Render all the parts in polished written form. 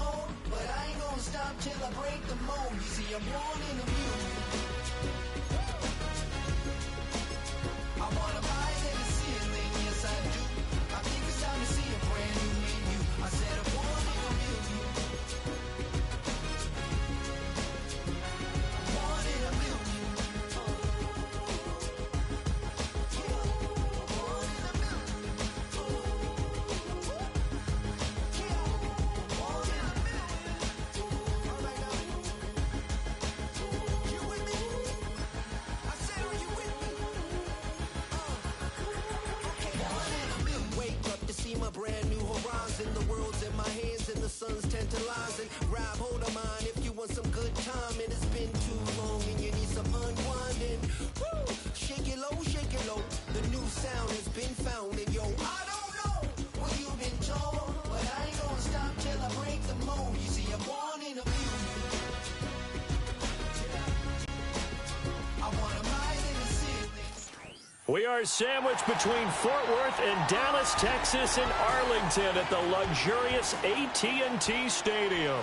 told, but I ain't gonna stop till I break the mold. You see, I'm born in a million. I wanna rise in the ceiling, yes I do. I think it's time to see a brand new menu. I said I'm born in a million. I'm born in a million. Sun's tantalizing. Grab hold of mine if you want some good time. And it's been too long and you need some unwinding. Woo! Shake it low. The new sound has been found. And yo, I don't know what you've been told, but I ain't gonna stop till I break the mold. You see, I'm born in a million. I wanna rise in the ceiling. We are sandwiched between Fort Worth and Dallas, Texas, and Arlington at the luxurious AT&T Stadium.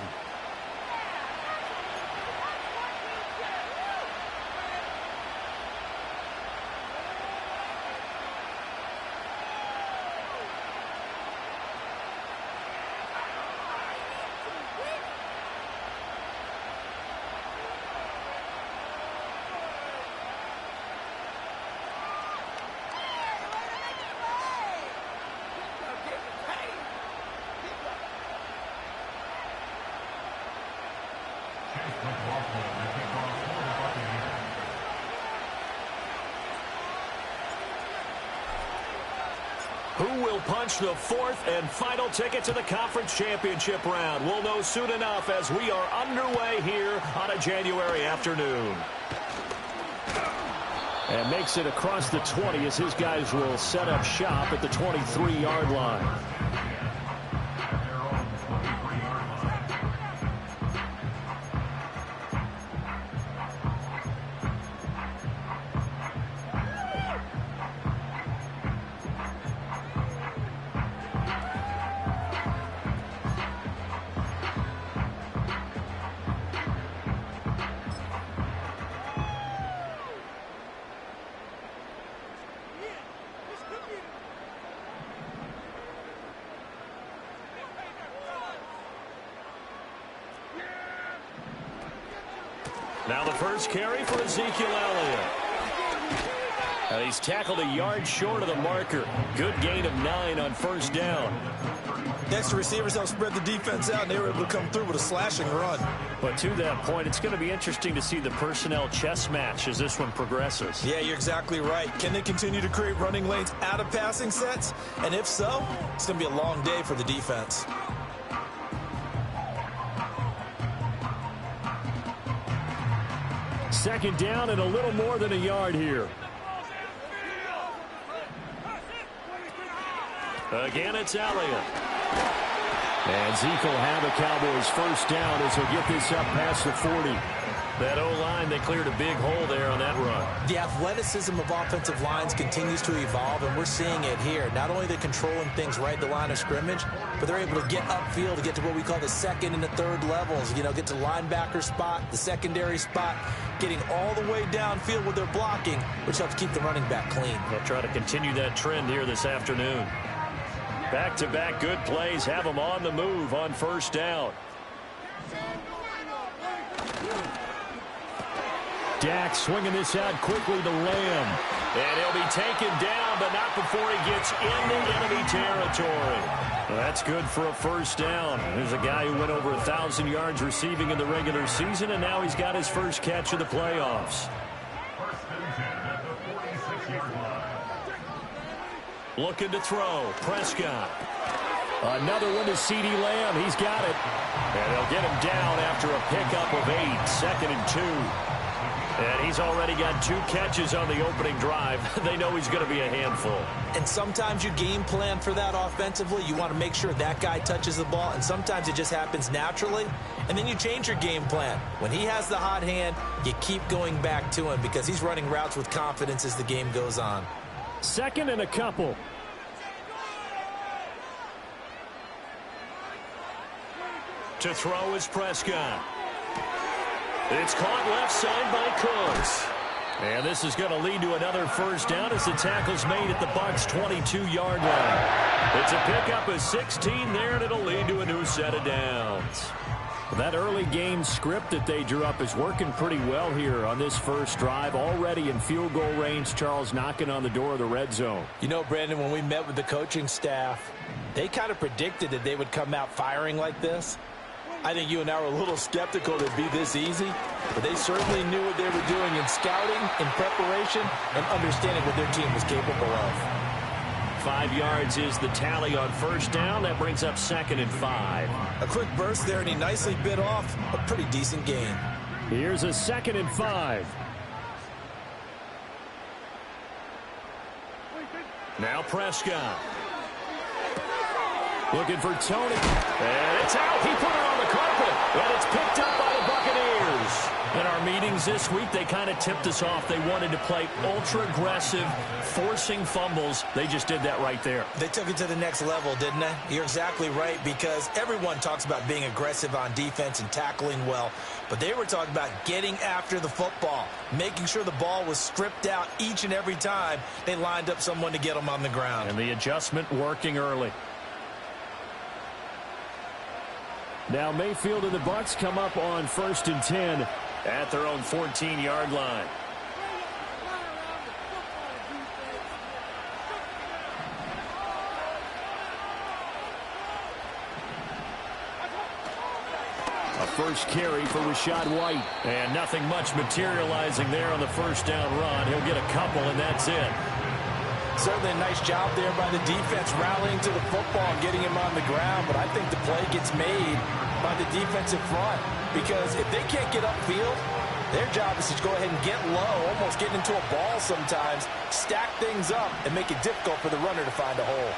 Who will punch the fourth and final ticket to the conference championship round? We'll know soon enough as we are underway here on a January afternoon. And makes it across the 20 as his guys will set up shop at the 23-yard line. Now the first carry for Ezekiel Elliott. He's tackled a yard short of the marker. Good gain of 9 on first down. Next, the receivers helped spread the defense out, and they were able to come through with a slashing run. But to that point, it's going to be interesting to see the personnel chess match as this one progresses. Yeah, you're exactly right. Can they continue to create running lanes out of passing sets? And if so, it's going to be a long day for the defense. Second down and a little more than a yard here. Again, it's Elliott. And Zeke will have the Cowboys first down as he'll get this up past the 40. That O-line, they cleared a big hole there on that run. The athleticism of offensive lines continues to evolve, and we're seeing it here. Not only are they controlling things right at the line of scrimmage, but they're able to get upfield to get to what we call the second and the third levels. You know, get to the linebacker spot, the secondary spot, getting all the way downfield with their blocking, which helps keep the running back clean. They'll try to continue that trend here this afternoon. Back-to-back good plays have them on the move on first down. Dak swinging this out quickly to Lamb. And he'll be taken down, but not before he gets into enemy territory. Well, that's good for a first down. There's a guy who went over 1,000 yards receiving in the regular season, and now he's got his first catch of the playoffs. Looking to throw. Prescott. Another one to CeeDee Lamb. He's got it. And they'll get him down after a pickup of 8. 2nd and 2. And he's already got 2 catches on the opening drive. They know he's going to be a handful. And sometimes you game plan for that offensively. You want to make sure that guy touches the ball, and sometimes it just happens naturally. And then you change your game plan. When he has the hot hand, you keep going back to him because he's running routes with confidence as the game goes on. 2nd and a couple. To throw is Prescott. It's caught left side by Cooks. And this is going to lead to another first down as the tackle's made at the Bucs' 22-yard line. It's a pickup of 16 there, and it'll lead to a new set of downs. That early game script that they drew up is working pretty well here on this first drive. Already in field goal range, Charles knocking on the door of the red zone. You know, Brandon, when we met with the coaching staff, they kind of predicted that they would come out firing like this. I think you and I were a little skeptical that it'd be this easy, but they certainly knew what they were doing in scouting, in preparation, and understanding what their team was capable of. 5 yards is the tally on first down. That brings up 2nd and 5. A quick burst there, and he nicely bit off a pretty decent gain. Here's a 2nd and 5. Now Prescott. Looking for Tony. And it's out. He put it on the carpet. And it's picked up by the Buccaneers. In our meetings this week, they kind of tipped us off. They wanted to play ultra-aggressive, forcing fumbles. They just did that right there. They took it to the next level, didn't they? You're exactly right, because everyone talks about being aggressive on defense and tackling well. But they were talking about getting after the football, making sure the ball was stripped out each and every time they lined up someone to get them on the ground. And the adjustment working early. Now Mayfield and the Bucs come up on 1st and 10 at their own 14-yard line. A first carry for Rachaad White. And nothing much materializing there on the first down run. He'll get a couple, and that's it. Certainly a nice job there by the defense rallying to the football and getting him on the ground, but I think the play gets made by the defensive front, because if they can't get upfield, their job is to go ahead and get low, almost get into a ball sometimes, stack things up, and make it difficult for the runner to find a hole.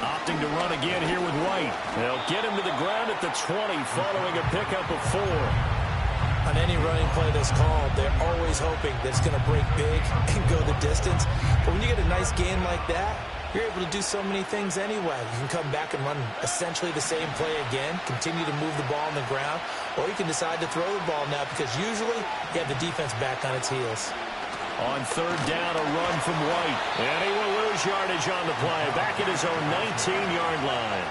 Opting to run again here with White. They'll get him to the ground at the 20 following a pickup of 4. On any running play that's called, they're always hoping that it's going to break big and go the distance. But when you get a nice gain like that, you're able to do so many things anyway. You can come back and run essentially the same play again, continue to move the ball on the ground, or you can decide to throw the ball now, because usually you have the defense back on its heels. On 3rd down, a run from White. And he will lose yardage on the play. Back at his own 19-yard line.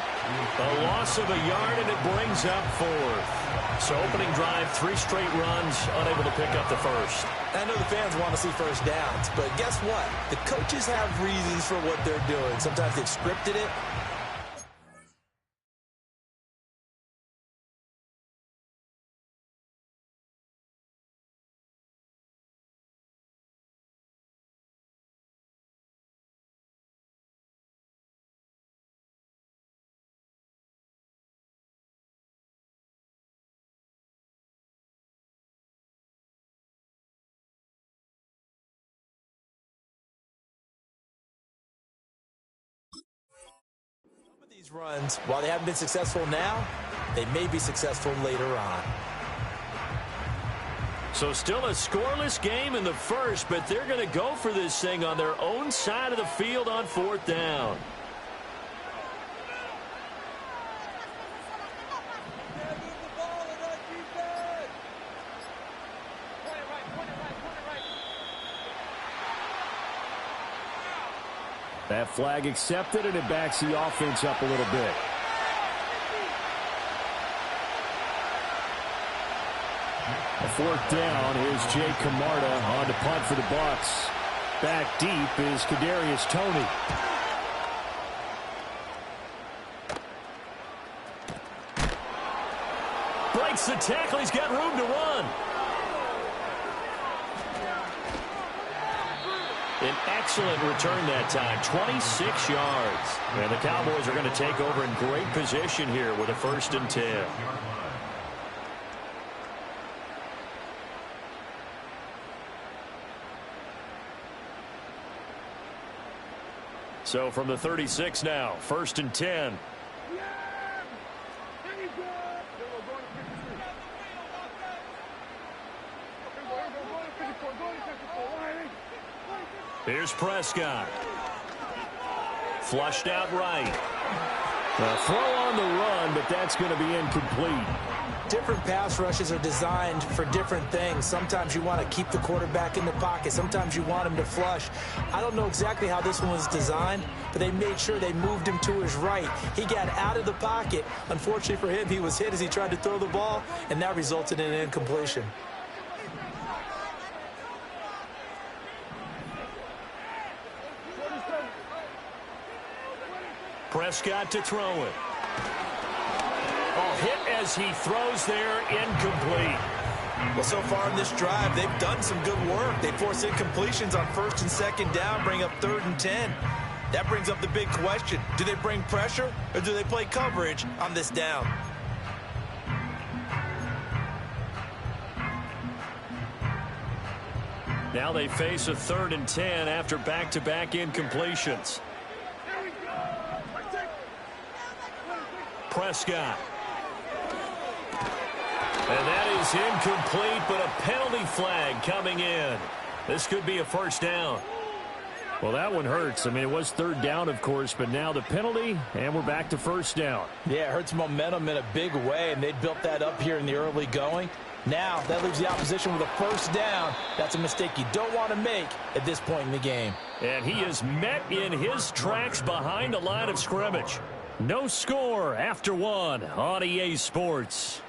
A loss of a yard, and it brings up 4th. So opening drive, 3 straight runs, unable to pick up the first. I know the fans want to see first downs, but guess what? The coaches have reasons for what they're doing. Sometimes they've scripted it. These runs, while they haven't been successful now, they may be successful later on. So still a scoreless game in the first, but they're going to go for this thing on their own side of the field on 4th down. That flag accepted, and it backs the offense up a little bit. A 4th down. Here's Jay Camarda on to punt for the Bucs. Back deep is Kadarius Toney. Breaks the tackle. He's got room to run. An excellent return that time, 26 yards. And the Cowboys are going to take over in great position here with a 1st and 10. So from the 36 now, 1st and 10. Here's Prescott. Flushed out right. A throw on the run, but that's going to be incomplete. Different pass rushes are designed for different things. Sometimes you want to keep the quarterback in the pocket. Sometimes you want him to flush. I don't know exactly how this one was designed, but they made sure they moved him to his right. He got out of the pocket. Unfortunately for him, he was hit as he tried to throw the ball, and that resulted in an incompletion. Prescott to throw it. Hit as he throws there, incomplete. Well, so far in this drive, they've done some good work. They force incompletions on 1st and 2nd down, bring up 3rd and 10. That brings up the big question. Do they bring pressure or do they play coverage on this down? Now they face a 3rd and 10 after back-to-back incompletions. Prescott. And that is incomplete, but a penalty flag coming in. This could be a first down. Well, that one hurts. I mean, it was 3rd down, of course, but now the penalty, and we're back to 1st down. Yeah, it hurts momentum in a big way, and they built that up here in the early going. Now, that leaves the opposition with a 1st down. That's a mistake you don't want to make at this point in the game. And he is met in his tracks behind the line of scrimmage. No score after 1 on EA Sports.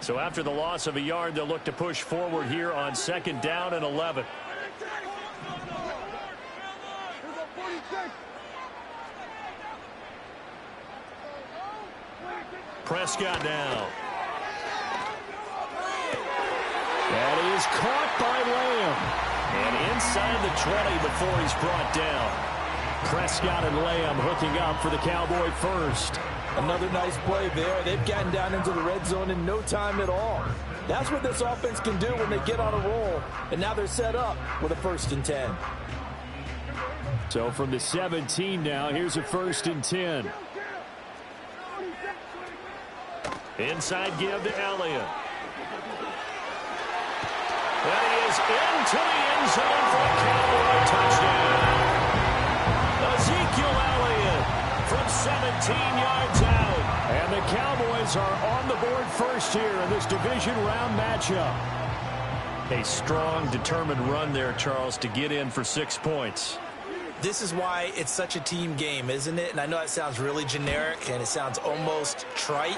So after the loss of a yard, they'll look to push forward here on 2nd down and 11. Prescott now. That is caught by Lamb. And inside the 20 before he's brought down. Prescott and Lamb hooking up for the Cowboy first. Another nice play there. They've gotten down into the red zone in no time at all. That's what this offense can do when they get on a roll. And now they're set up with a 1st and 10. So from the 17 now, here's a 1st and 10. Inside give to Elliott. That is into the end zone for a Cowboy touchdown. Ezekiel Elliott from 17 yards out. And the Cowboys are on the board first here in this division round matchup. A strong, determined run there, Charles, to get in for 6 points. This is why it's such a team game, isn't it? And I know that sounds really generic and it sounds almost trite,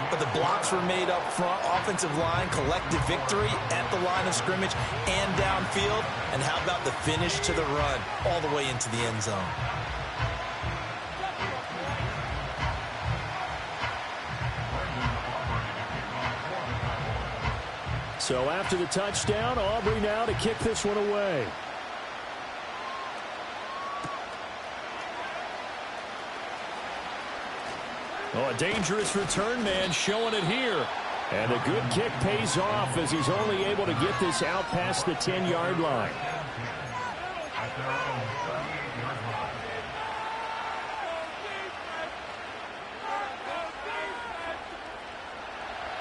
but the blocks were made up front, offensive line, collective victory at the line of scrimmage and downfield. And how about the finish to the run all the way into the end zone? So after the touchdown, Aubrey now to kick this one away. Oh, a dangerous return man showing it here. And a good kick pays off as he's only able to get this out past the 10-yard line.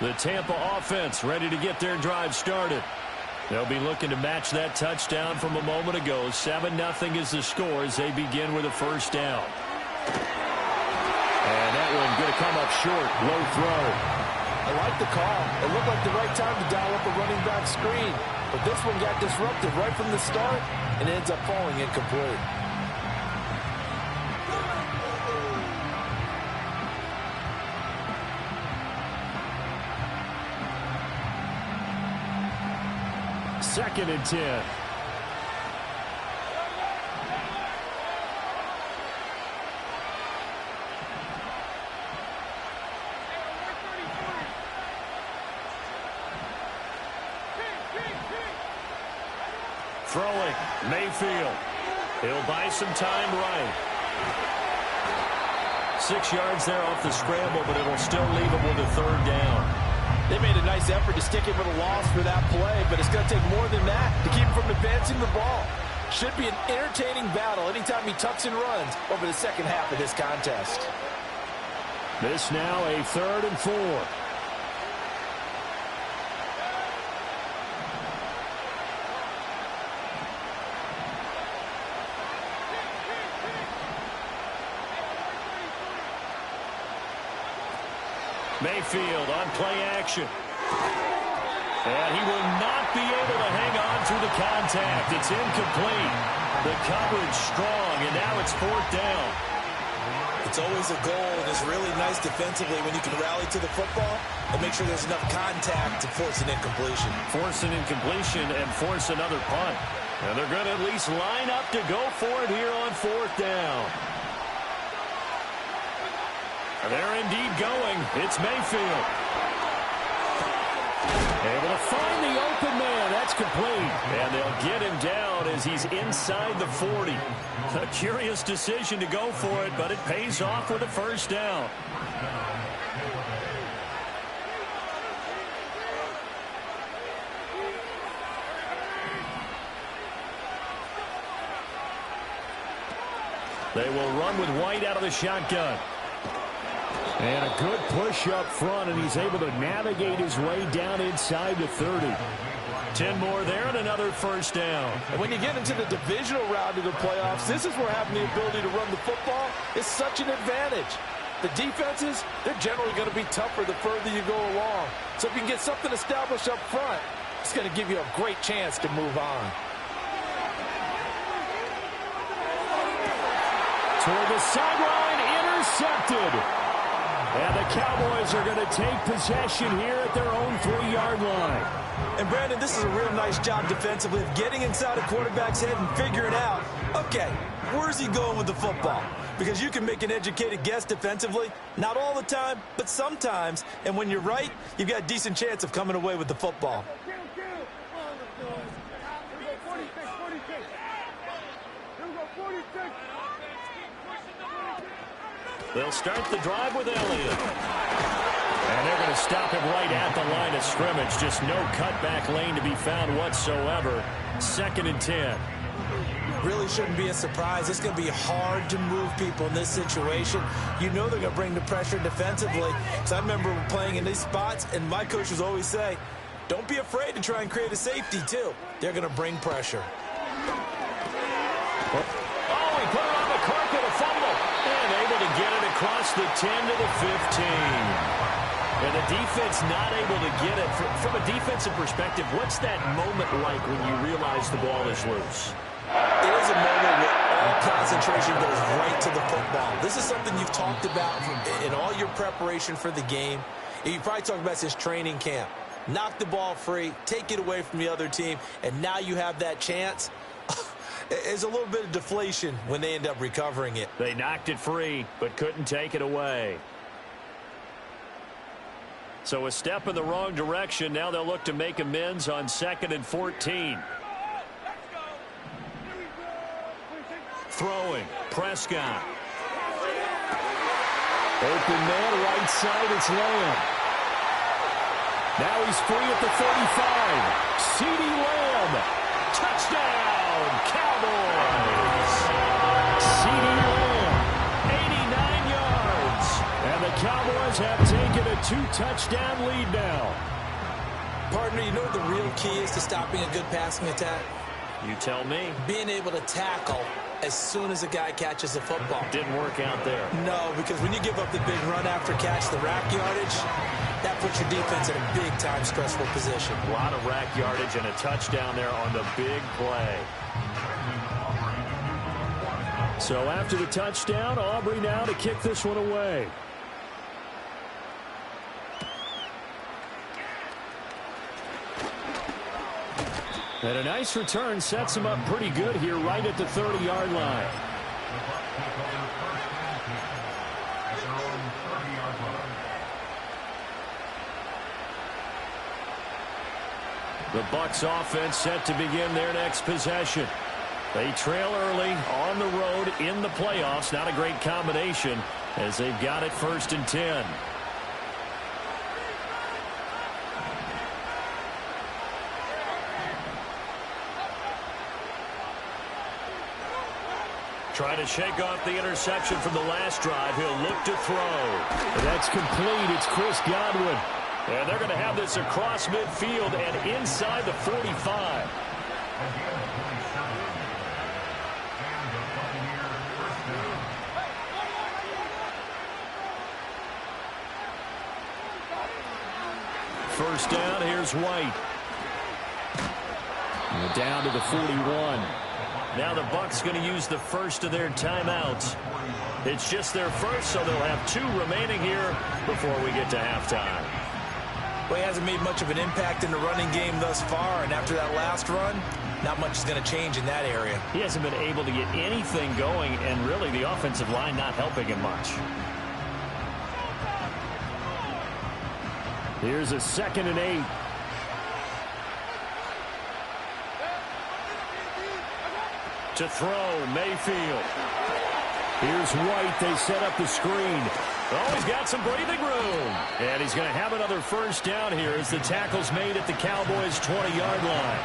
The Tampa offense ready to get their drive started. They'll be looking to match that touchdown from a moment ago. 7-0 is the score as they begin with a 1st down. And that one going to come up short. Low throw. I like the call. It looked like the right time to dial up a running back screen. But this one got disrupted right from the start and it ends up falling incomplete. Second and 10. Throwing, Mayfield. He'll buy some time right. 6 yards there off the scramble, but it'll still leave him with a 3rd down. They made a nice effort to stick him with a loss for that play, but it's going to take more than that to keep him from advancing the ball. Should be an entertaining battle anytime he tucks and runs over the second half of this contest. This now a 3rd and 4. Mayfield on play action. And he will not be able to hang on through the contact. It's incomplete. The coverage strong, and now it's 4th down. It's always a goal, and it's really nice defensively when you can rally to the football and make sure there's enough contact to force an incompletion. Force an incompletion and force another punt. And they're going to at least line up to go for it here on 4th down. They're indeed going. It's Mayfield. Able to find the open man. That's complete. And they'll get him down as he's inside the 40. A curious decision to go for it, but it pays off with a 1st down. They will run with White out of the shotgun. And a good push up front, and he's able to navigate his way down inside the 30. 10 more there and another 1st down. And when you get into the divisional round of the playoffs, this is where having the ability to run the football is such an advantage. The defenses, they're generally going to be tougher the further you go along. So if you can get something established up front, it's going to give you a great chance to move on. Toward the sideline, intercepted. And the Cowboys are going to take possession here at their own 3-yard line. And, Brandon, this is a real nice job defensively of getting inside a quarterback's head and figuring out, okay, where's he going with the football? Because you can make an educated guess defensively, not all the time, but sometimes. And when you're right, you've got a decent chance of coming away with the football. They'll start the drive with Elliott. And they're going to stop him right at the line of scrimmage. Just no cutback lane to be found whatsoever. 2nd and 10. Really shouldn't be a surprise. It's going to be hard to move people in this situation. You know they're going to bring the pressure defensively. Because I remember playing in these spots, and my coaches always say, don't be afraid to try and create a safety, too. They're going to bring pressure. Oh, he put it on the carpet, a fumble. And able to get it across the 10 to the 15. And the defense not able to get it. From a defensive perspective, what's that moment like when you realize the ball is loose? It is a moment where all concentration goes right to the football. This is something you've talked about in all your preparation for the game. You probably talked about since training camp. Knock the ball free, take it away from the other team, and now you have that chance. There's a little bit of deflation when they end up recovering it. They knocked it free, but couldn't take it away. So a step in the wrong direction. Now they'll look to make amends on 2nd and 14. Throwing. Prescott. Open man, right side, it's Lamb. Now he's free at the 35. CeeDee Lamb. Touchdown, Cowboys. CeeDee Lamb, 89 yards. And the Cowboys have taken a 2-touchdown lead now. Partner, you know what the real key is to stopping a good passing attack? You tell me. Being able to tackle as soon as a guy catches the football. Didn't work out there. No, because when you give up the big run after catch, the rack yardage, that puts your defense in a big-time stressful position. A lot of rack yardage and a touchdown there on the big play. So after the touchdown, Aubrey now to kick this one away. And a nice return sets him up pretty good here right at the 30-yard line. The Bucs offense set to begin their next possession. They trail early on the road in the playoffs. Not a great combination as they've got it 1st and 10. Trying to shake off the interception from the last drive. He'll look to throw. That's complete. It's Chris Godwin. And they're going to have this across midfield and inside the 45. First down, here's White. And we're down to the 41. Now the Bucs going to use the first of their timeouts. It's just their first, so they'll have 2 remaining here before we get to halftime. Well, he hasn't made much of an impact in the running game thus far, and after that last run, not much is going to change in that area. He hasn't been able to get anything going, and really the offensive line not helping him much. Here's a 2nd and 8. To throw, Mayfield. Here's White. They set up the screen. Oh, he's got some breathing room. And he's going to have another first down here as the tackle's made at the Cowboys' 20-yard line.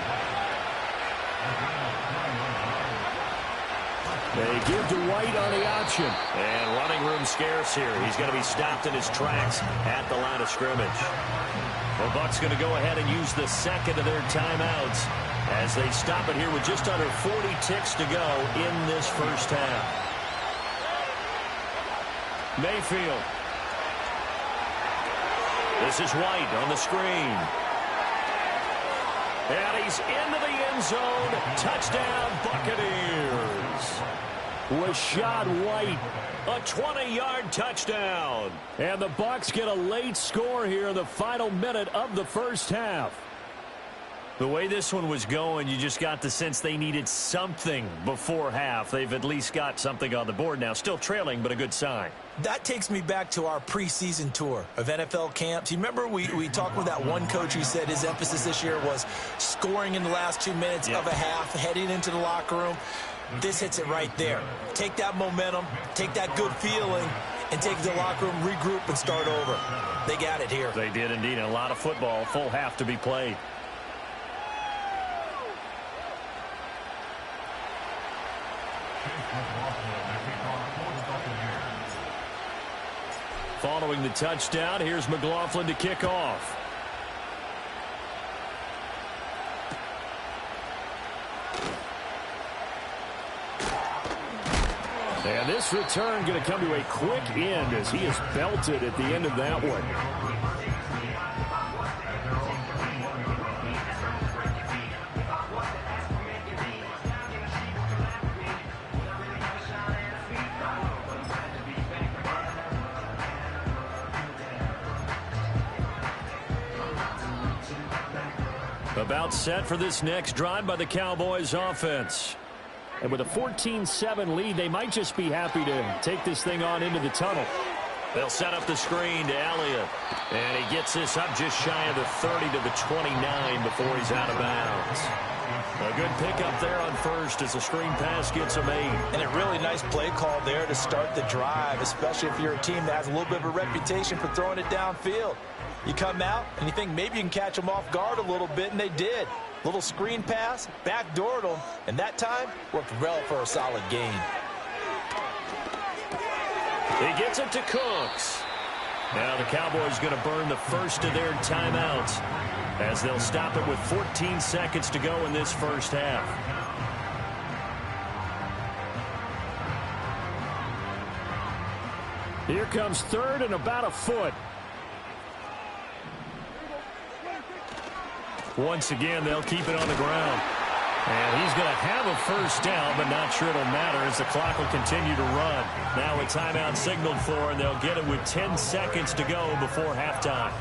They give to White on the option. And running room scarce here. He's going to be stopped in his tracks at the line of scrimmage. The Bucs going to go ahead and use the second of their timeouts as they stop it here with just under 40 ticks to go in this first half. Mayfield. This is White on the screen. And he's into the end zone. Touchdown, Buccaneers. Rachaad White. A 20-yard touchdown. And the Bucs get a late score here in the final minute of the first half. The way this one was going, you just got the sense they needed something before half. They've at least got something on the board now. Still trailing, but a good sign. That takes me back to our preseason tour of NFL camps. You remember we talked with that one coach who said his emphasis this year was scoring in the last 2 minutes of a half, heading into the locker room. This hits it right there. Take that momentum, take that good feeling, and take the locker room, regroup, and start over. They got it here. They did indeed. A lot of football, full half to be played. Following the touchdown, here's McLaughlin to kick off. And this return going to come to a quick end as he is belted at the end of that one. About set for this next drive by the Cowboys offense. And with a 14-7 lead, they might just be happy to take this thing on into the tunnel. They'll set up the screen to Elliott. And he gets this up just shy of the 30 to the 29 before he's out of bounds. A good pickup there on first as the screen pass gets him 8. And a really nice play call there to start the drive, especially if you're a team that has a little bit of a reputation for throwing it downfield. You come out and you think maybe you can catch them off guard a little bit, and they did. Little screen pass, backdoored them, and that time worked well for a solid gain. He gets it to Cooks. Now the Cowboys going to burn the first of their timeouts as they'll stop it with 14 seconds to go in this first half. Here comes third and about a foot. Once again, they'll keep it on the ground. And he's going to have a first down, but not sure it'll matter as the clock will continue to run. Now a timeout signaled for, and they'll get it with 10 seconds to go before halftime.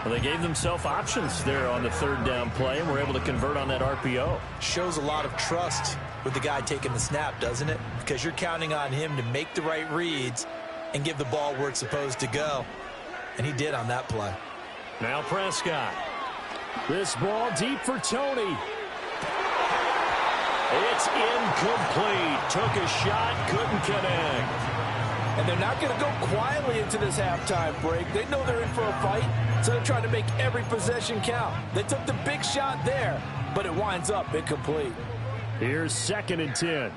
Well, they gave themselves options there on the third down play, and were able to convert on that RPO. Shows a lot of trust with the guy taking the snap, doesn't it? Because you're counting on him to make the right reads and give the ball where it's supposed to go. And he did on that play. Now Prescott. This ball deep for Tony. It's incomplete. Took a shot, couldn't connect. And they're not going to go quietly into this halftime break. They know they're in for a fight, so they're trying to make every possession count. They took the big shot there, but it winds up incomplete. Here's 2nd and 10.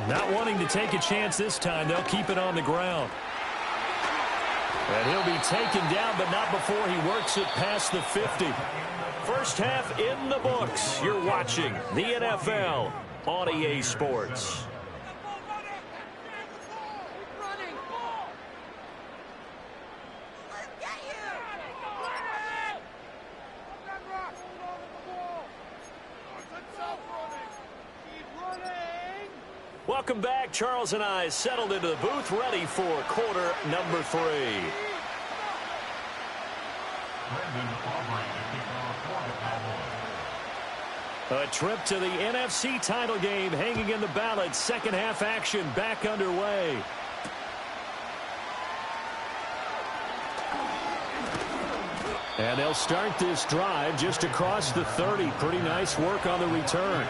Not wanting to take a chance this time. They'll keep it on the ground. And he'll be taken down, but not before he works it past the 50. First half in the books. You're watching the NFL on EA Sports. Welcome back. Charles and I settled into the booth, ready for quarter number 3. A trip to the NFC title game hanging in the balance. Second half action back underway. And they'll start this drive just across the 30. Pretty nice work on the return.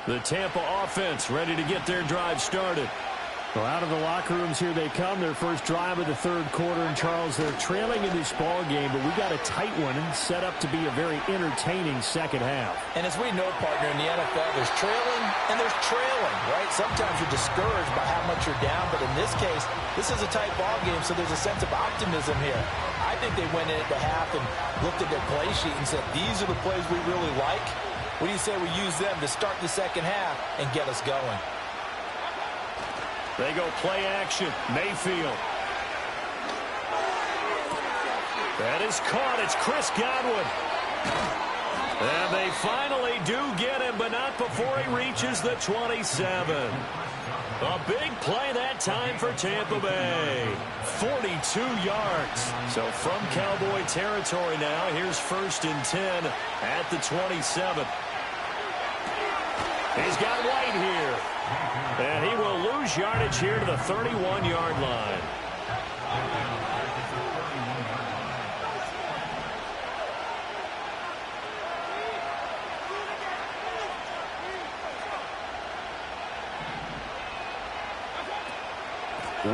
The Tampa offense ready to get their drive started. Well, out of the locker rooms here they come. Their first drive of the third quarter. And, Charles, they're trailing in this ball game, but we got a tight one set up to be a very entertaining second half. And as we know, partner, in the NFL, there's trailing and there's trailing, right? Sometimes you're discouraged by how much you're down, but in this case, this is a tight ball game, so there's a sense of optimism here. I think they went in at the half and looked at their play sheet and said, these are the plays we really like. What do you say we use them to start the second half and get us going? They go play action. Mayfield. That is caught. It's Chris Godwin. And they finally do get him, but not before he reaches the 27. A big play that time for Tampa Bay. 42 yards. So from Cowboy territory now, here's 1st and 10 at the 27. He's got White here. And he will lose yardage here to the 31-yard line.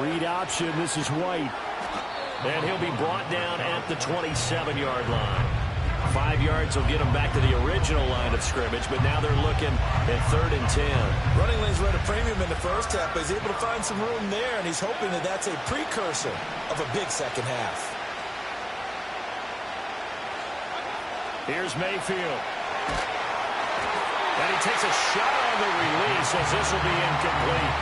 Read option. This is White. And he'll be brought down at the 27-yard line. 5 yards will get him back to the original line of scrimmage, but now they're looking at 3rd and 10. Running lanes run a premium in the first half, but he's able to find some room there, and he's hoping that that's a precursor of a big second half. Here's Mayfield. And he takes a shot on the release as this will be incomplete.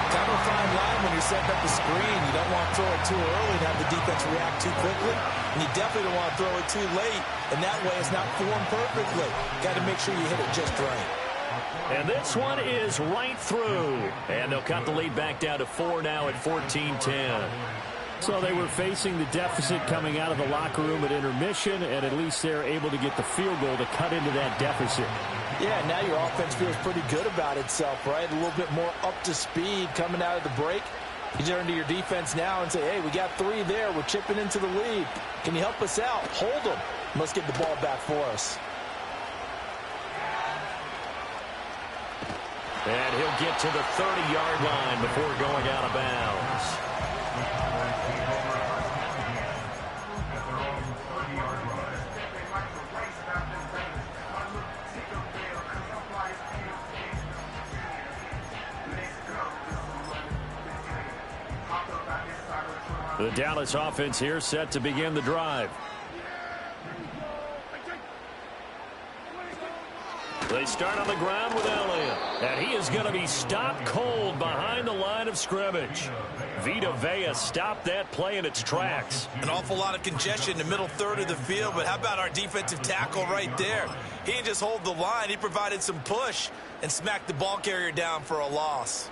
Kind of a fine line when you're setting up the screen. You don't want to throw it too early and have the defense react too quickly. And you definitely don't want to throw it too late. And that way it's not formed perfectly. Got to make sure you hit it just right. And this one is right through. And they'll cut the lead back down to 4 now at 14-10. So they were facing the deficit coming out of the locker room at intermission, and at least they're able to get the field goal to cut into that deficit. Yeah, now your offense feels pretty good about itself, right? A little bit more up to speed coming out of the break. You turn to your defense now and say, hey, we got 3 there. We're chipping into the lead. Can you help us out? Hold them. Let's get the ball back for us. And he'll get to the 30-yard line before going out of bounds. The Dallas offense here set to begin the drive. They start on the ground with Elliott. And he is going to be stopped cold behind the line of scrimmage. Vita Vea stopped that play in its tracks. An awful lot of congestion in the middle third of the field, but how about our defensive tackle right there? He didn't just hold the line. He provided some push and smacked the ball carrier down for a loss.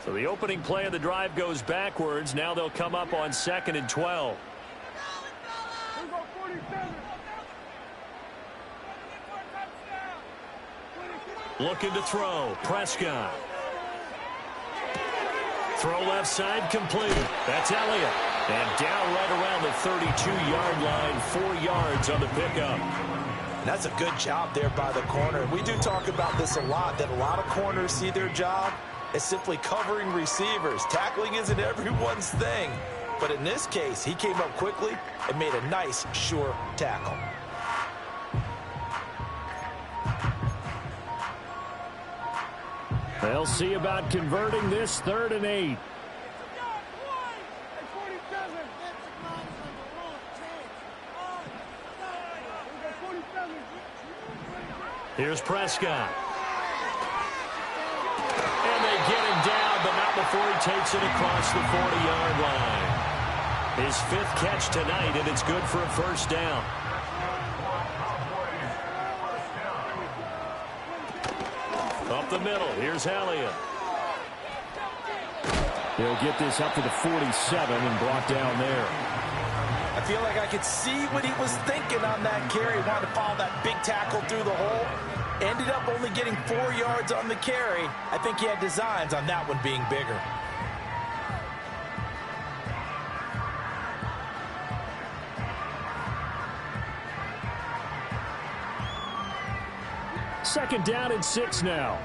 So the opening play of the drive goes backwards. Now they'll come up on 2nd and 12. Looking to throw. Prescott. Throw left side complete. That's Elliott. And down right around the 32-yard line. 4 yards on the pickup. That's a good job there by the corner. We do talk about this a lot, that a lot of corners see their job as simply covering receivers. Tackling isn't everyone's thing. But in this case, he came up quickly and made a nice, sure tackle. They'll see about converting this 3rd and 8. Here's Prescott. And they get him down, but not before he takes it across the 40-yard line. His 5th catch tonight, and it's good for a first down. Up the middle, here's Elliott. He'll get this up to the 47 and brought down there. I feel like I could see what he was thinking on that carry. He wanted to follow that big tackle through the hole. Ended up only getting 4 yards on the carry. I think he had designs on that one being bigger. Second down and 6 now.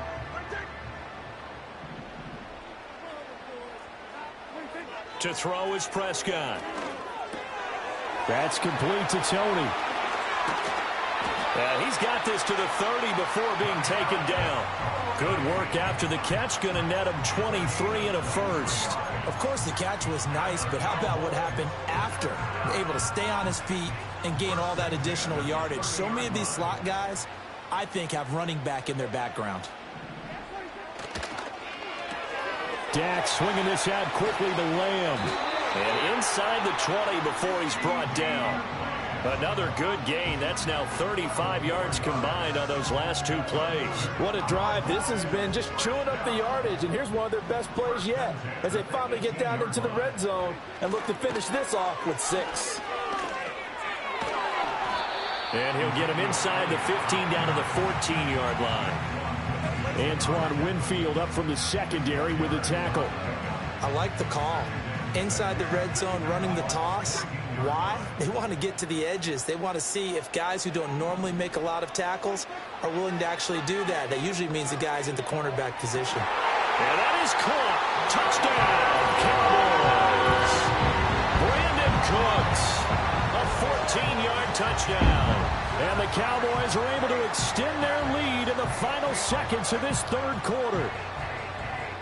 To throw is Prescott. That's complete to Tony. He's got this to the 30 before being taken down. Good work after the catch. Going to net him 23 and a first. Of course, the catch was nice, but how about what happened after? Able to stay on his feet and gain all that additional yardage. So many of these slot guys, I think, have running back in their background. Dak swinging this out quickly to Lamb. And inside the 20 before he's brought down. Another good gain. That's now 35 yards combined on those last 2 plays. What a drive this has been, just chewing up the yardage, and here's one of their best plays yet as they finally get down into the red zone and look to finish this off with 6. And he'll get him inside the 15 down to the 14-yard line. Antoine Winfield up from the secondary with a tackle. I like the call. Inside the red zone, running the toss. Why? They want to get to the edges. They want to see if guys who don't normally make a lot of tackles are willing to actually do that. That usually means the guy's in the cornerback position. And that is caught. Touchdown, Cowboys. Brandon Cooks, a 14-yard touchdown. And the Cowboys are able to extend their lead in the final seconds of this 3rd quarter.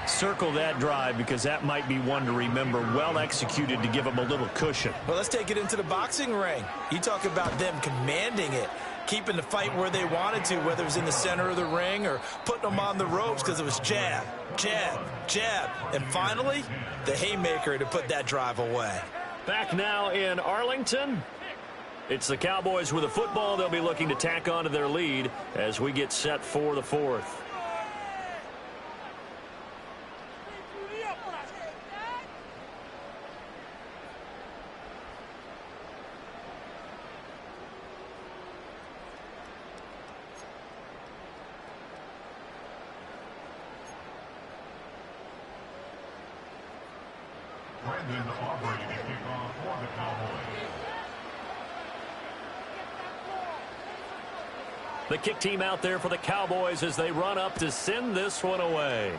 Circle that drive because that might be one to remember. Well executed to give them a little cushion. Well, let's take it into the boxing ring. You talk about them commanding it, keeping the fight where they wanted to, whether it was in the center of the ring or putting them on the ropes because it was jab, jab, jab. And finally, the haymaker to put that drive away. Back now in Arlington. It's the Cowboys with a football. They'll be looking to tack on to their lead as we get set for the 4th. Brandon Aubrey to kick off for the Cowboys. The kick team out there for the Cowboys as they run up to send this one away.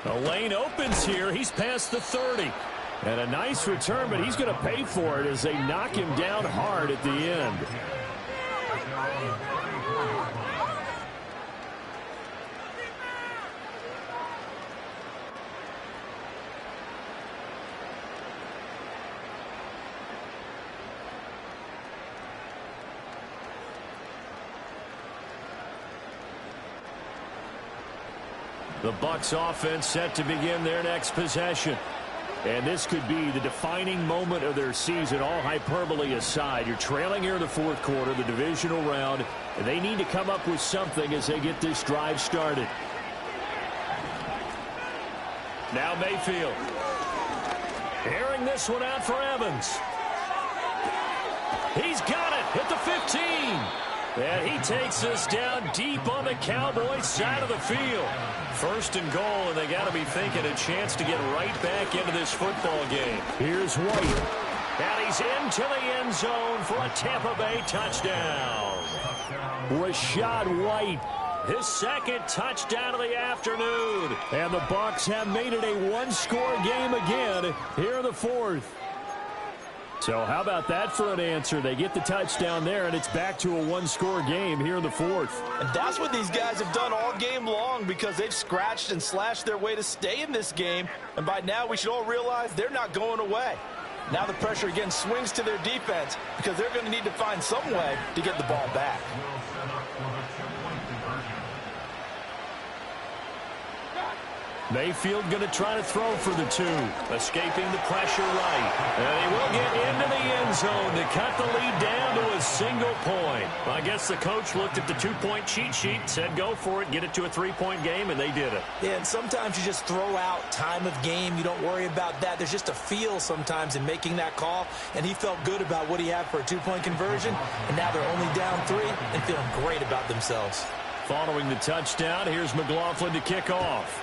The lane opens here. He's past the 30. And a nice return, but he's going to pay for it as they knock him down hard at the end. The Bucs offense set to begin their next possession. And this could be the defining moment of their season, all hyperbole aside. You're trailing here in the 4th quarter, the divisional round, and they need to come up with something as they get this drive started. Now Mayfield. Airing this one out for Evans. He's got it at the 15. And he takes this down deep on the Cowboys side of the field. 1st and goal, and they got to be thinking a chance to get right back into this football game. Here's White. And he's into the end zone for a Tampa Bay touchdown. Rachaad White his second touchdown of the afternoon. And the Bucs have made it a one-score game again here in the fourth. So how about that for an answer? They get the touchdown there, and it's back to a one-score game here in the fourth. And that's what these guys have done all game long, because they've scratched and slashed their way to stay in this game. And by now, we should all realize they're not going away. Now the pressure again swings to their defense, because they're going to need to find some way to get the ball back. Mayfield going to try to throw for the two. Escaping the pressure right. And he will get into the end zone to cut the lead down to a single point. Well, I guess the coach looked at the two-point cheat sheet, said go for it, get it to a three-point game, and they did it. Yeah, and sometimes you just throw out time of game. You don't worry about that. There's just a feel sometimes in making that call, and he felt good about what he had for a two-point conversion, and now they're only down 3 and feeling great about themselves. Following the touchdown, here's McLaughlin to kick off.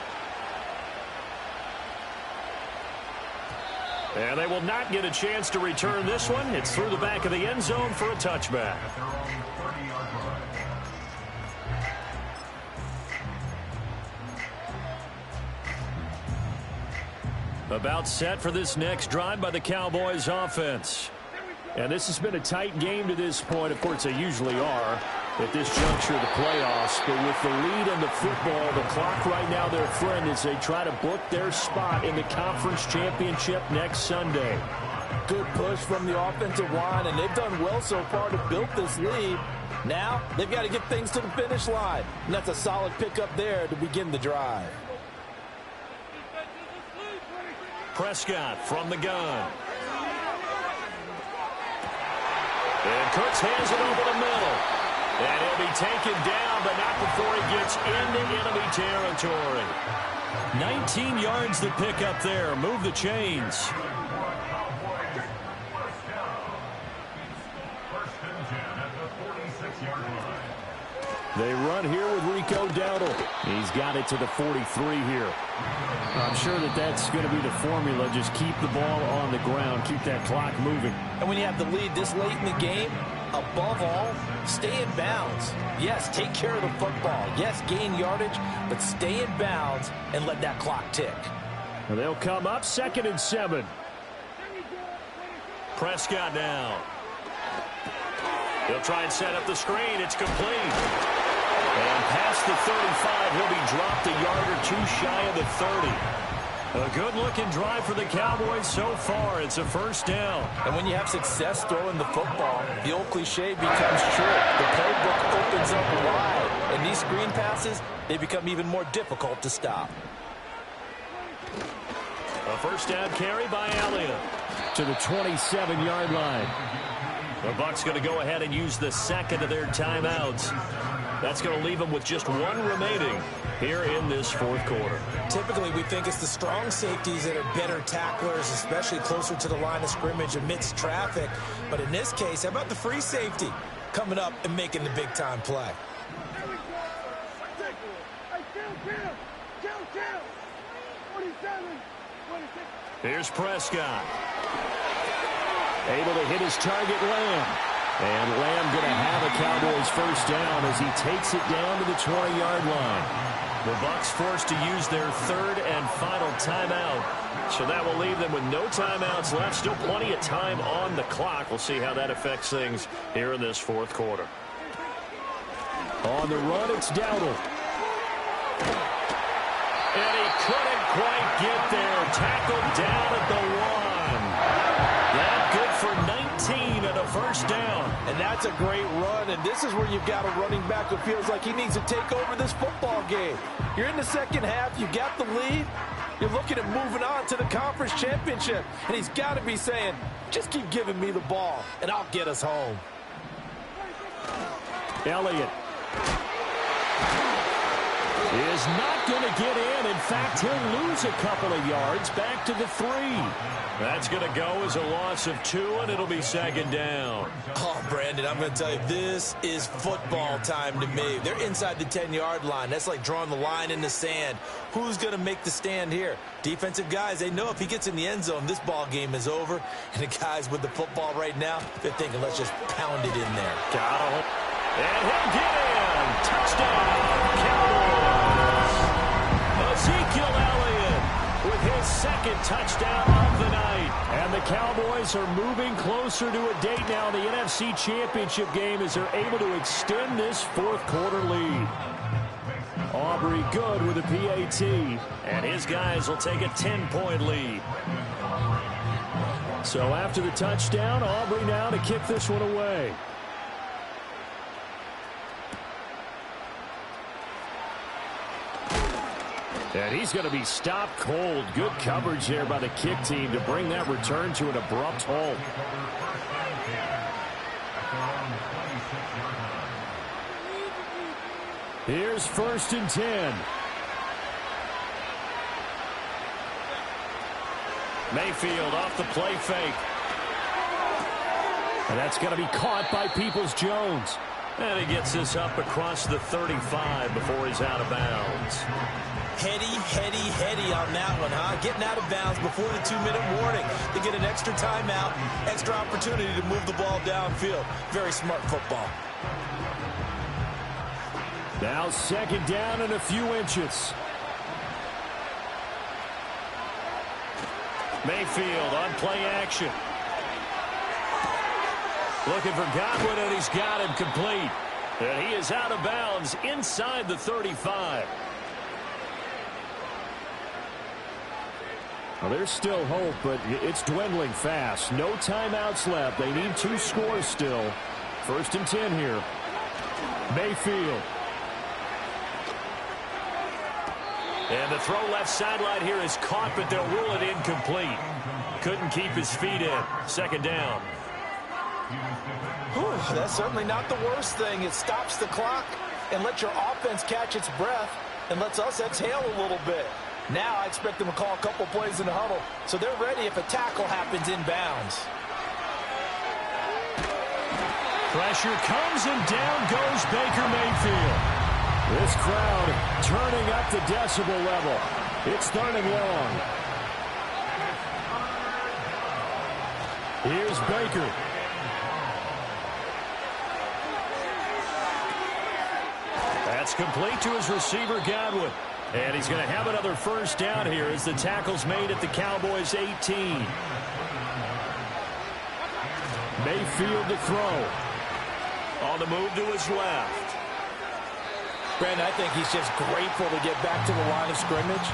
And they will not get a chance to return this one. It's through the back of the end zone for a touchback. About set for this next drive by the Cowboys offense. And this has been a tight game to this point. Of course, they usually are at this juncture of the playoffs. But with the lead in the football, the clock right now, their friend, as they try to book their spot in the conference championship next Sunday. Good push from the offensive line, and they've done well so far to build this lead. Now, they've got to get things to the finish line. And that's a solid pickup there to begin the drive. Prescott from the gun. And Cooks hands it over the middle. And he'll be taken down, but not before he gets into enemy territory. 19 yards to pick up there. Move the chains. They run here with Rico Dowdle. He's got it to the 43 here. I'm sure that's going to be the formula. Just keep the ball on the ground. Keep that clock moving. And when you have the lead this late in the game, above all, stay in bounds. Yes, take care of the football. Yes, gain yardage, but stay in bounds and let that clock tick. And they'll come up 2nd and 7. Prescott now. He'll try and set up the screen. It's complete. And past the 35, he'll be dropped a yard or two shy of the 30. A good-looking drive for the Cowboys so far. It's a first down. And when you have success throwing the football, the old cliche becomes true. The playbook opens up wide. And these screen passes, they become even more difficult to stop. A first down carry by Elliott to the 27-yard line. The Bucs going to go ahead and use the second of their timeouts. That's going to leave them with just one remaining here in this fourth quarter. Typically, we think it's the strong safeties that are better tacklers, especially closer to the line of scrimmage amidst traffic. But in this case, how about the free safety coming up and making the big-time play? Here's Prescott. Able to hit his target, Lamb. And Lamb going to have a Cowboys first down as he takes it down to the 20-yard line. The Bucs forced to use their third and final timeout. So that will leave them with no timeouts left. Still plenty of time on the clock. We'll see how that affects things here in this fourth quarter. On the run, it's Dowdle. And he couldn't quite get there. Tackled down at the 1. That good for 19 and a first down. And that's a great run, and this is where you've got a running back who feels like he needs to take over this football game. You're in the second half, you got the lead, you're looking at moving on to the conference championship, and he's got to be saying, just keep giving me the ball, and I'll get us home. Elliott is not going to get in. In fact, he'll lose a couple of yards back to the 3. That's going to go as a loss of 2, and it'll be second down. Oh, Brandon, I'm going to tell you, this is football time to me. They're inside the 10-yard line. That's like drawing the line in the sand. Who's going to make the stand here? Defensive guys, they know if he gets in the end zone, this ball game is over. And the guys with the football right now, they're thinking, let's just pound it in there. Got him. And he'll get in. Touchdown, second touchdown of the night. And the Cowboys are moving closer to a date now in the NFC Championship game as they're able to extend this fourth-quarter lead. Aubrey good with a PAT. And his guys will take a 10-point lead. So after the touchdown, Aubrey now to kick this one away. And he's going to be stopped cold. Good coverage there by the kick team to bring that return to an abrupt halt. Here's 1st and 10. Mayfield off the play fake. And that's going to be caught by Peoples-Jones. And he gets this up across the 35 before he's out of bounds. Heady on that one, huh? Getting out of bounds before the 2-minute warning. They get an extra timeout, extra opportunity to move the ball downfield. Very smart football. Now 2nd down and a few inches. Mayfield on play action. Looking for Godwin, and he's got him complete. And he is out of bounds inside the 35. Well, there's still hope, but it's dwindling fast. No timeouts left. They need 2 scores still. 1st and 10 here. Mayfield. And the throw left sideline here is caught, but they'll rule it incomplete. Couldn't keep his feet in. 2nd down. Whew, that's certainly not the worst thing. It stops the clock and lets your offense catch its breath and lets us exhale a little bit. Now I expect them to call a couple plays in the huddle, so they're ready if a tackle happens inbounds. Pressure comes, and down goes Baker Mayfield. This crowd turning up the decibel level. It's 3rd and long. Here's Baker. That's complete to his receiver, Godwin. And he's going to have another 1st down here as the tackle's made at the Cowboys' 18. Mayfield to throw. On the move to his left. Brandon, I think he's just grateful to get back to the line of scrimmage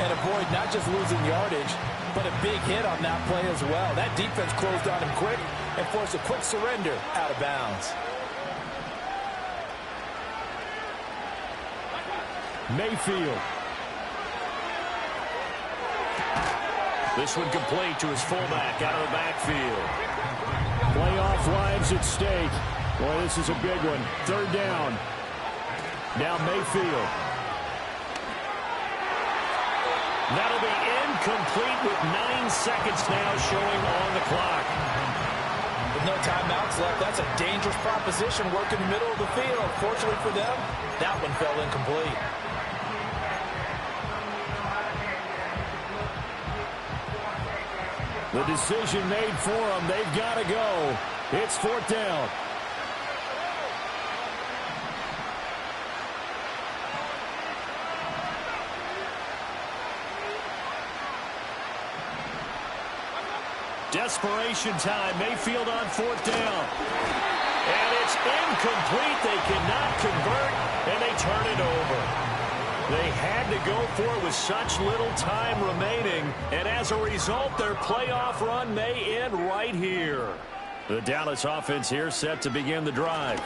and avoid not just losing yardage, but a big hit on that play as well. That defense closed on him quick and forced a quick surrender out of bounds. Mayfield. This one complete to his fullback out of the backfield. Playoff lives at stake. Boy, this is a big one. 3rd down. Now Mayfield. That'll be incomplete with 9 seconds now showing on the clock. With no timeouts left, that's a dangerous proposition working the middle of the field. Fortunately for them, that one fell incomplete. The decision made for them. They've got to go. It's 4th down. Desperation time. Mayfield on 4th down. And it's incomplete. They cannot convert, and they turn it over. They had to go for it with such little time remaining, and as a result, their playoff run may end right here. The Dallas offense here set to begin the drive.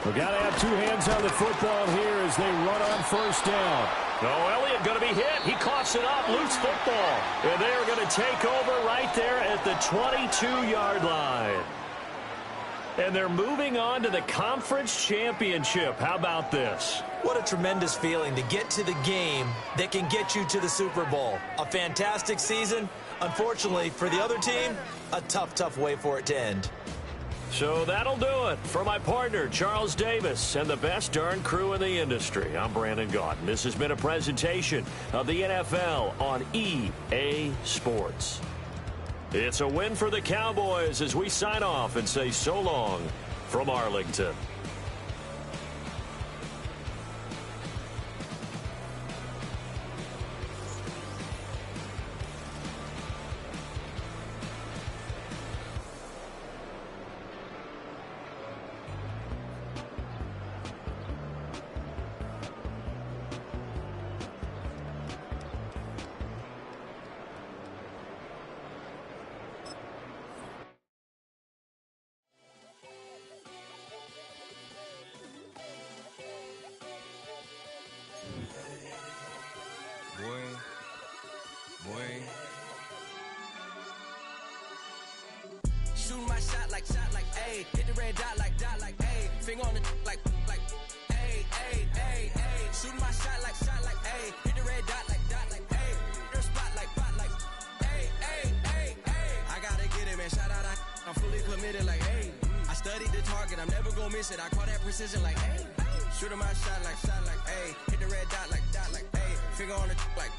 We've got to have 2 hands on the football here as they run on 1st down. No, Elliott going to be hit. He coughs it up. Loose football. And they are going to take over right there at the 22-yard line. And they're moving on to the conference championship. How about this? What a tremendous feeling to get to the game that can get you to the Super Bowl. A fantastic season. Unfortunately, for the other team, a tough way for it to end. So that'll do it. For my partner, Charles Davis, and the best darn crew in the industry, I'm Brandon Gaudin. This has been a presentation of the NFL on EA Sports. It's a win for the Cowboys as we sign off and say so long from Arlington. way. Shooting my shot like, ayy. Hit the red dot like, ayy. Finger on the like, ayy, ayy, ayy, ayy. Shooting my shot like, ayy. Hit the red dot like, ayy. Your spot like, ayy, ayy, ayy, ayy. I gotta get it, man. Shout out, I'm fully committed like, ayy. I studied the target, I'm never gonna miss it. I call that precision like, ayy. Shooting my shot like, ayy. Hit the red dot like, ayy. Finger on the like,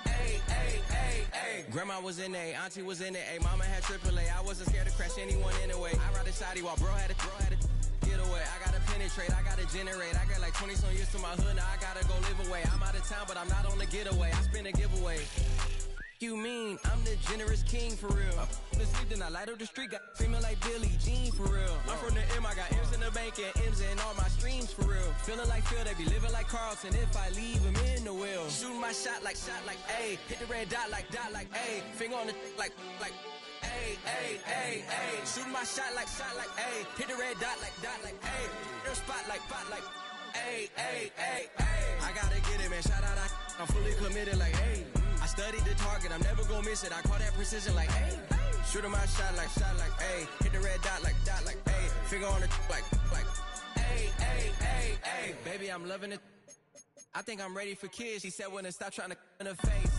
ayy, ayy, ayy, ayy. Grandma was in A, auntie was in A, mama had AAA. I wasn't scared to crash anyone anyway. I ride a shotty while bro had to get away. I gotta penetrate, I gotta generate. I got like 20 some years to my hood, now I gotta go live away. I'm out of town, but I'm not on the getaway. I spin a giveaway. You mean I'm the generous king for real? Been sleep, then I light up the street, got screaming like Billie Jean for real. I'm from the M, I got M's in the bank and M's in all my streams for real. Feeling like Phil, they be living like Carlton if I leave him in the wheel. Shooting my shot like, ayy. Hit the red dot like, ayy. Finger on the like, ayy, ayy, ayy, ayy. Shooting my shot like, ayy. Hit the red dot like, ayy. Your spot like, ayy, ayy, ayy, ayy. I gotta get it, man. Shout out, I'm fully committed like, ayy. I studied the target, I'm never gonna miss it. I call that precision like, ayy. Shooting my shot like, ayy. Hit the red dot like, ayy. Finger on the like, ayy, ayy, ayy, ayy. Baby, I'm loving it. I think I'm ready for kids. She said when to stop trying to in her face.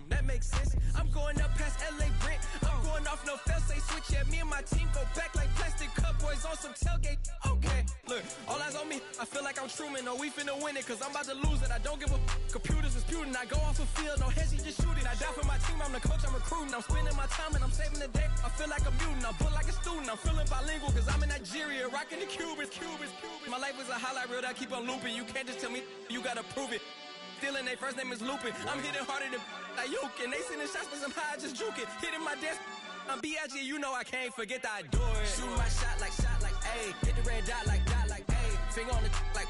That makes sense. I'm going up past LA Brent. I'm going off no fail, say switch. Yeah, me and my team go back like plastic cup boys on some tailgate. Okay, look, all eyes on me. I feel like I'm Truman. No, we finna win it, cause I'm about to lose it. I don't give a computers is putin'. I go off a field, no heads, just shoot it. I die for my team, I'm the coach, I'm recruiting. I'm spending my time and I'm saving the day. I feel like a mutant, I'm built like a student. I'm feeling bilingual, cause I'm in Nigeria, rocking the Cubans. My life is a highlight reel that I keep on looping. You can't just tell me, you gotta prove it. Stealing, their first name is Lupin. I'm hitting harder than Ayuk, and they sending shots for some high, just juke it. Hitting my desk, I'm B.I.G., you know I can't forget that I do it. Shooting my shot like, ayy. Hit the red dot like, ayy. Finger on the like,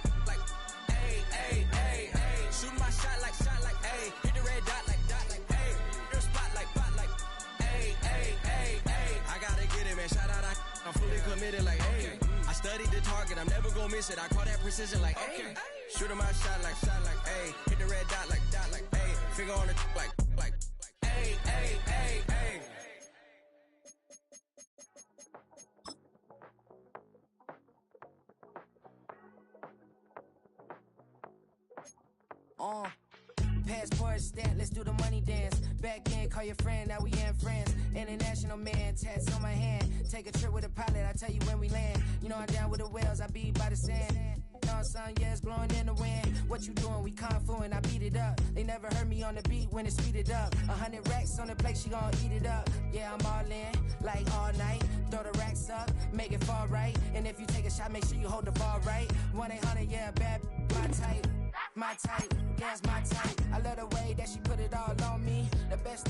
ayy, ayy, ayy, ayy. Shooting my shot like, ayy. Hit the red dot like, ayy. Your spot like, ayy, ayy, ayy, ayy. I gotta get it, man. Shout out, I'm fully committed like, ayy. I studied the target, I'm never gonna miss it. I call that precision like, ayy. Shooting my shot like, ayy. Hit the red dot like, ayy. Finger on the like, ayy, ayy, ayy, ayy. Passport stamp, let's do the money dance. Back in, call your friend, now we ain't friends. International man, tats on my hand. Take a trip with a pilot, I tell you when we land. You know I'm down with the whales, I be by the sand. On sun, yeah, it's blowing in the wind. What you doing? We kung fu and I beat it up. They never heard me on the beat when it's speeded up. 100 racks on the plate, she gon' eat it up. Yeah, I'm all in, like all night. Throw the racks up, make it fall right. And if you take a shot, make sure you hold the ball right. 1-800, yeah, bad, my type. My type, yeah, it's my type. I love the way that she put it all on me. The best